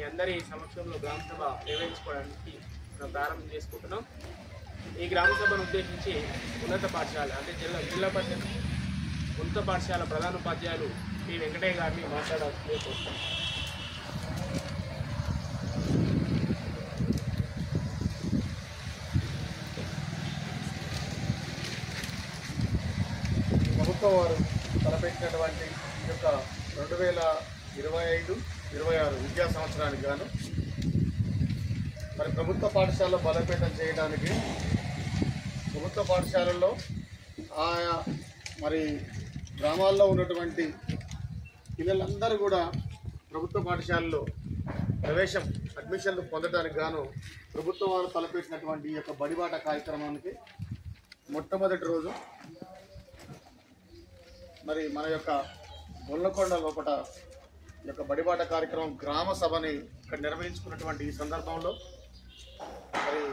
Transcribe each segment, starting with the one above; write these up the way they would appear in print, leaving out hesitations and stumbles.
మీ అందరి సమక్షంలో గ్రామ సభ నిర్వహించుకోవడానికి మనం ప్రారంభం చేసుకుంటున్నాం. ఈ గ్రామ సభను ఉద్దేశించి ఉన్నత పాఠశాల అంటే జిల్లా పరిషత్ ఉన్నత పాఠశాల ప్రధానోపాధ్యాయులు పి వెంకటయ్య గారిని మాట్లాడాల్సిందే కోరుతున్నాం. ప్రభుత్వం వారు తలపెట్టినటువంటి ఈ యొక్క 2025-26 విద్యా సంవత్సరానికి గాను మరి ప్రభుత్వ పాఠశాలలో బలోపేతం చేయడానికి ప్రభుత్వ పాఠశాలల్లో ఆయా మరి గ్రామాల్లో ఉన్నటువంటి పిల్లలందరూ కూడా ప్రభుత్వ పాఠశాలలో అడ్మిషన్లు పొందడానికి గాను ప్రభుత్వం వారు తలపెట్టినటువంటి ఈ యొక్క బడిబాట కార్యక్రమానికి మొట్టమొదటి రోజు మరి మన యొక్క గొల్లకొండ లోపల ఈ యొక్క బడిబాట కార్యక్రమం గ్రామ సభని ఇక్కడ నిర్వహించుకున్నటువంటి ఈ సందర్భంలో మరి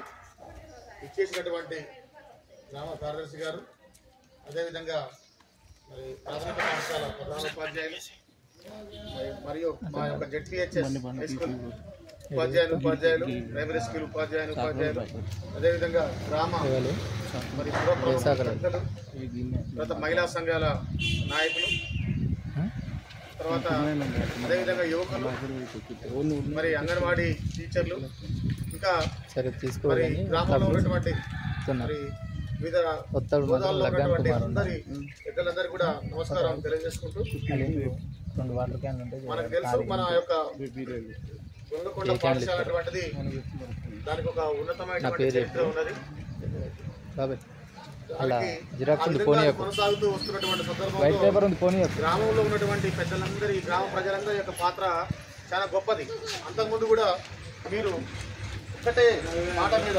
ఇచ్చేసినటువంటి గ్రామ కార్యదర్శి గారు, అదేవిధంగా మరి ప్రాథమిక పాఠశాల ప్రధానోపాధ్యాయులు మరియు మా యొక్క జెడ్పీహెచ్ఎస్ హై స్కూల్ ఉపాధ్యాయులు, ప్రైమరీ స్కూల్ ఉపాధ్యాయులు, అదేవిధంగా గ్రామ మరి పెద్దలు, తర్వాత మహిళా సంఘాల నాయకులు, తర్వాత అదేవిధంగా యువకులు, మరి అంగన్వాడీ టీచర్లు, ఇంకా మరి గ్రామంలో ఉన్నటువంటి మరి వివిధ హోదాల్లో ఉన్నటువంటి అందరి పెద్దలందరూ కూడా నమస్కారం తెలియజేసుకుంటూ, మనకు తెలుసు మన యొక్క గొల్లకొండ పాఠశాల అటువంటిది దానికి ఒక ఉన్నతమైనటువంటి చరిత్ర ఉన్నది. కొనసాగుతూ వస్తున్నటువంటి సందర్భంలో గ్రామంలో ఉన్నటువంటి పెద్దలందరి గ్రామ ప్రజలందరి యొక్క పాత్ర చాలా గొప్పది. అంతకుముందు కూడా మీరు ఒక్కటే మాట మీద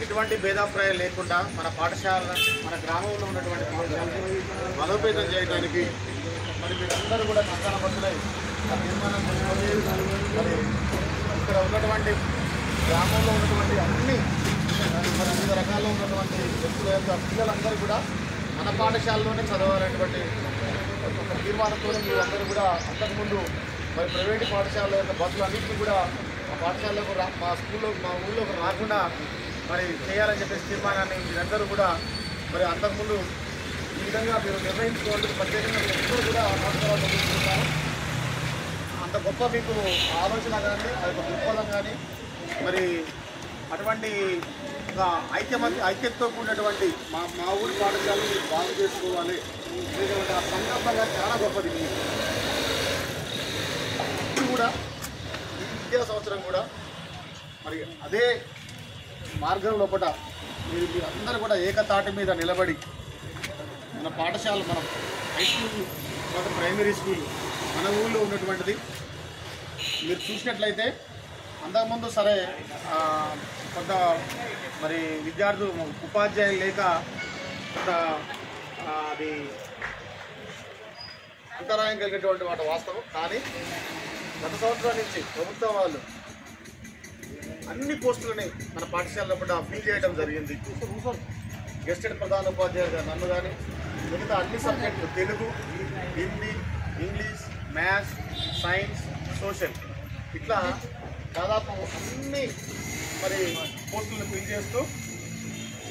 ఎటువంటి భేదాభిప్రాయాలు లేకుండా మన పాఠశాల మన గ్రామంలో ఉన్నటువంటి పాఠశాలను బలోపేతం చేయడానికి మరి మీరందరూ కూడా సంతానబద్ధులై నిర్మాణం మరి ఇక్కడ ఉన్నటువంటి గ్రామంలో ఉన్నటువంటి అన్ని మరి వివిధ రకాల్లో ఉన్నటువంటి వ్యక్తుల యొక్క పిల్లలందరూ కూడా మన పాఠశాలలోనే చదవాలనేటువంటి ఒక తీర్మానంతో మీరందరూ కూడా అంతకుముందు మరి ప్రైవేటు పాఠశాల యొక్క బస్సులు అన్నింటినీ కూడా మా పాఠశాలకు మా ఊళ్ళోకి రాకుండా మరి చేయాలని చెప్పేసి తీర్మానాన్ని మీరందరూ కూడా మరి అంతకుముందు ఈ విధంగా మీరు నిర్ణయించుకోవాలని ప్రత్యేకంగా అందరూ కూడా నమస్కారాలు తెలుసుకుంటారు. అంత గొప్ప మీకు ఆలోచన కానీ ఆ యొక్క దృక్పథం కానీ మరి అటువంటి ఒక ఐక్యతతో కూడినటువంటి మా ఊరి పాఠశాలను బాగు చేసుకోవాలి అనేటువంటి ఆ సంకల్పంగా చాలా గొప్పది. ఇప్పుడు కూడా ఈ విద్యా సంవత్సరం కూడా మరి అదే మార్గం లోపల మీరు అందరూ కూడా ఏకతాటి మీద నిలబడి మన పాఠశాల మన హై స్కూల్ తర్వాత ప్రైమరీ స్కూల్ మన ఊళ్ళో ఉన్నటువంటిది మీరు చూసినట్లయితే అంతకుముందు సరే కొంత మరి విద్యార్థులు ఉపాధ్యాయులు లేక కొంత అది అంతరాయం కలిగేటువంటి మాట వాస్తవం. కానీ గత సంవత్సరం నుంచి ప్రభుత్వం వాళ్ళు అన్ని పోస్టులని మన పాఠశాలలో కూడా ఫిల్ చేయడం జరిగింది. గెస్టెడ్ ప్రధానోపాధ్యాయులు గారు నన్ను కానీ మిగతా అన్ని సబ్జెక్టులు Telugu, Hindi, English, maths, science, social ఇట్లా దాదాపు అన్ని మరి పోస్టులను ఫిల్ చేస్తూ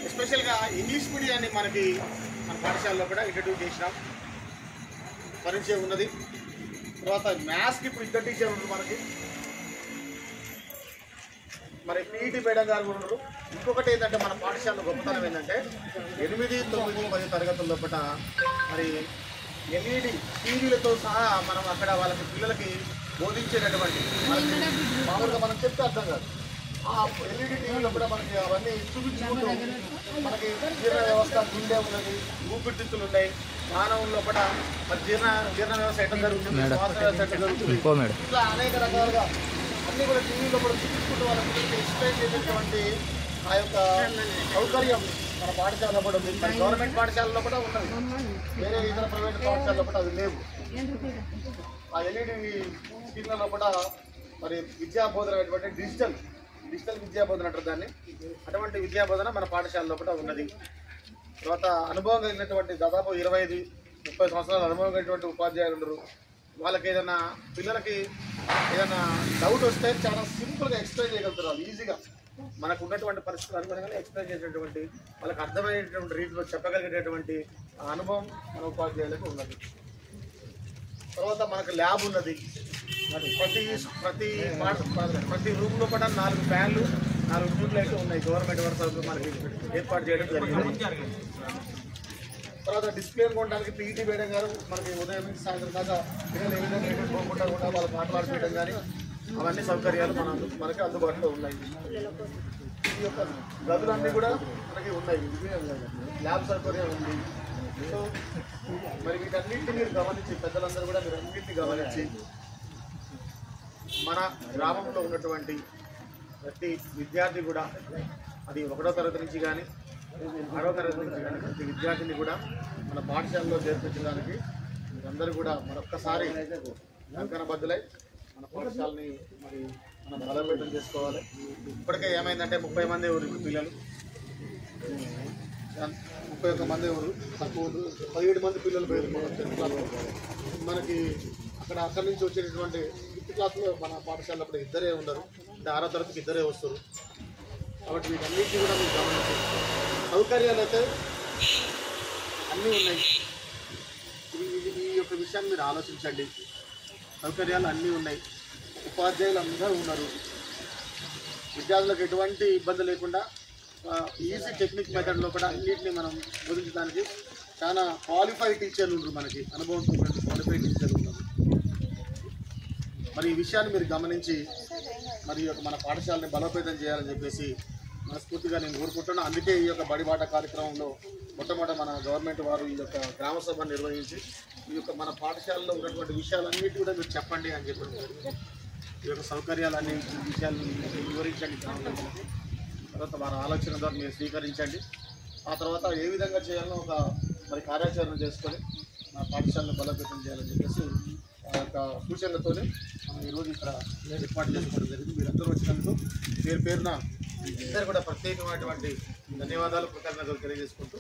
ఎస్పెషల్గా ఇంగ్లీష్ మీడియాన్ని మన పాఠశాలలో కూడా ఇంట్రడ్యూస్ చేసినాం, పరిచయం ఉన్నది. తర్వాత మ్యాథ్స్కి ఇప్పుడు 2 టీచర్లు ఉన్నారు మనకి, మరి పీఈటీ మేడం గారు కూడా ఉన్నారు. ఇంకొకటి ఏంటంటే మన పాఠశాలలో గొప్పతనం ఏంటంటే 8, 9, 10 తరగతుల లోపల మరి ఎల్ఈడి టీవీలతో సహా మనం అక్కడ వాళ్ళకి పిల్లలకి బోధించేటటువంటి మామూలుగా మనం చెప్తే అర్థం కాదు. ఆ ఎల్ఈడి టీవీలో కూడా మనకి అవన్నీ చూపించుకుంటూ మనకి జీర్ణ వ్యవస్థ, గుండె ఉన్నది, ఊపిరితిత్తులు ఉన్నాయి, మానవుల లోపల మరి జీర్ణ వ్యవస్థ ఎట్లా జరుగుతుంది, శ్వాస వ్యవస్థ ఎట్లా జరుగుతుంది, ఇట్లా అనేక రకాలుగా అన్నీ కూడా టీవీలో కూడా చూపించుకుంటూ వాళ్ళ పిల్లలకి ఎక్స్ప్లెయిన్ చేసేటువంటి ఆ యొక్క సౌకర్యం మన పాఠశాలలో కూడా ఉంది. మరి గవర్నమెంట్ పాఠశాలలో కూడా ఉన్నది, వేరే ఇతర ప్రైవేట్ పాఠశాలలో కూడా అది లేవు. ఆ ఎల్ఈడి స్క్రీన్లలో కూడా మరి విద్యాబోధన అనేటువంటి డిజిటల్ విద్యాబోధన అంటారు దాన్ని. అటువంటి విద్యాబోధన మన పాఠశాలలో కూడా ఉన్నది. తర్వాత అనుభవం కలిగినటువంటి దాదాపు 25-30 సంవత్సరాల అనుభవం కలిగినటువంటి ఉపాధ్యాయులు ఉన్నారు. వాళ్ళకి ఏదైనా పిల్లలకి ఏదైనా డౌట్ వస్తే చాలా సింపుల్గా ఎక్స్ప్లెయిన్ చేయగలుగుతారు. వాళ్ళు ఈజీగా మనకు ఉన్నటువంటి పరిస్థితులు అనుగుణంగానే ఎక్స్ప్లెయిన్ చేసేటువంటి వాళ్ళకి అర్థమయ్యేటువంటి రీతిలో చెప్పగలిగేటటువంటి అనుభవం మన ఉపాధ్యాయులకు ఉన్నది. తర్వాత మనకు ల్యాబ్ ఉన్నది. ప్రతి రూమ్లో కూడా 4 ఫ్యాన్లు 4 ట్యూబ్ లైట్లు ఉన్నాయి. గవర్నమెంట్ వర్క్ మనకి ఏర్పాటు చేయడం జరిగింది. తర్వాత డిస్ప్లే కొనడానికి పీఈటీ మేడం గారు మనకి ఉదయం నుంచి సాయంత్రం దాకా పిల్లలు ఏ విధంగా ఎక్కడ పోకుండా కూడా వాళ్ళకి మాట్లాడిపోయడం కానీ అవన్నీ సౌకర్యాలు మనకి అందుబాటులో ఉన్నాయి. ఈ యొక్క గదులన్నీ కూడా మనకి ఉన్నాయి. ల్యాబ్ సౌకర్యం ఉంది. సో మరి వీటన్నింటినీ మీరు గమనించి పెద్దలందరూ కూడా మీరు అన్నింటినీ గమనించి మన గ్రామంలో ఉన్నటువంటి ప్రతి విద్యార్థి కూడా అది 1వ తరగతి నుంచి కానీ 6వ తరగతి నుంచి కానీ ప్రతి విద్యార్థిని కూడా మన పాఠశాలలో చేర్పించడానికి మీరందరూ కూడా మరొక్కసారి కంకణబద్దులై మన పాఠశాలని మరి మనం బలోపేతం చేసుకోవాలి. ఇప్పటికే ఏమైందంటే 30 మంది ఎవరు పిల్లలు, 31 మంది ఎవరు తక్కువ 17 మంది పిల్లలు పేరు మనకి అక్కడి నుంచి వచ్చేటటువంటి 5th క్లాస్లో మన పాఠశాలలో అప్పుడు ఇద్దరే ఉన్నారు. అంటే 6వ తరగతికి ఇద్దరే వస్తారు. కాబట్టి వీటన్నిటిని కూడా మీరు గమనించాలి. సౌకర్యాలు అయితే అన్నీ ఉన్నాయి. ఈ యొక్క విషయాన్ని మీరు ఆలోచించండి. సౌకర్యాలు అన్నీ ఉన్నాయి. ఉపాధ్యాయులు అందరూ ఉన్నారు. విద్యార్థులకు ఎటువంటి ఇబ్బంది లేకుండా ఈజీ టెక్నిక్ మెథడ్లో కూడా అన్నింటినీ మనం బోధించడానికి చాలా క్వాలిఫైడ్ టీచర్లు ఉన్నారు. మనకి అనుభవంతో క్వాలిఫైడ్ టీచర్లు ఉన్నారు. మరి ఈ విషయాన్ని మీరు గమనించి మరి మన పాఠశాలని బలోపేతం చేయాలని చెప్పేసి మనస్ఫూర్తిగా నేను కోరుకుంటున్నాను. అందుకే ఈ యొక్క బడిబాట కార్యక్రమంలో మొట్టమొదట మన గవర్నమెంట్ వారు ఈ యొక్క గ్రామ సభ నిర్వహించి ఈ యొక్క మన పాఠశాలలో ఉన్నటువంటి విషయాలన్నిటి కూడా మీరు చెప్పండి అని చెప్పారు. ఈ యొక్క సౌకర్యాలన్నీ విషయాలను వివరించండి గ్రామాలకు. తర్వాత వారి ఆలోచన ద్వారా మీరు స్వీకరించండి. ఆ తర్వాత ఏ విధంగా చేయాలో ఒక మరి కార్యాచరణ చేసుకొని మన పాఠశాలను బలోపేతం చేయాలని చెప్పేసి ఆ యొక్క సూచనలతోనే మనం ఈరోజు ఇక్కడ ఏర్పాటు చేసుకోవడం జరిగింది. మీరందరూ వచ్చినందుకు పేరున ఇద్దరు కూడా ప్రత్యేకమైనటువంటి ధన్యవాదాలు, కృతజ్ఞతలు తెలియజేసుకుంటూ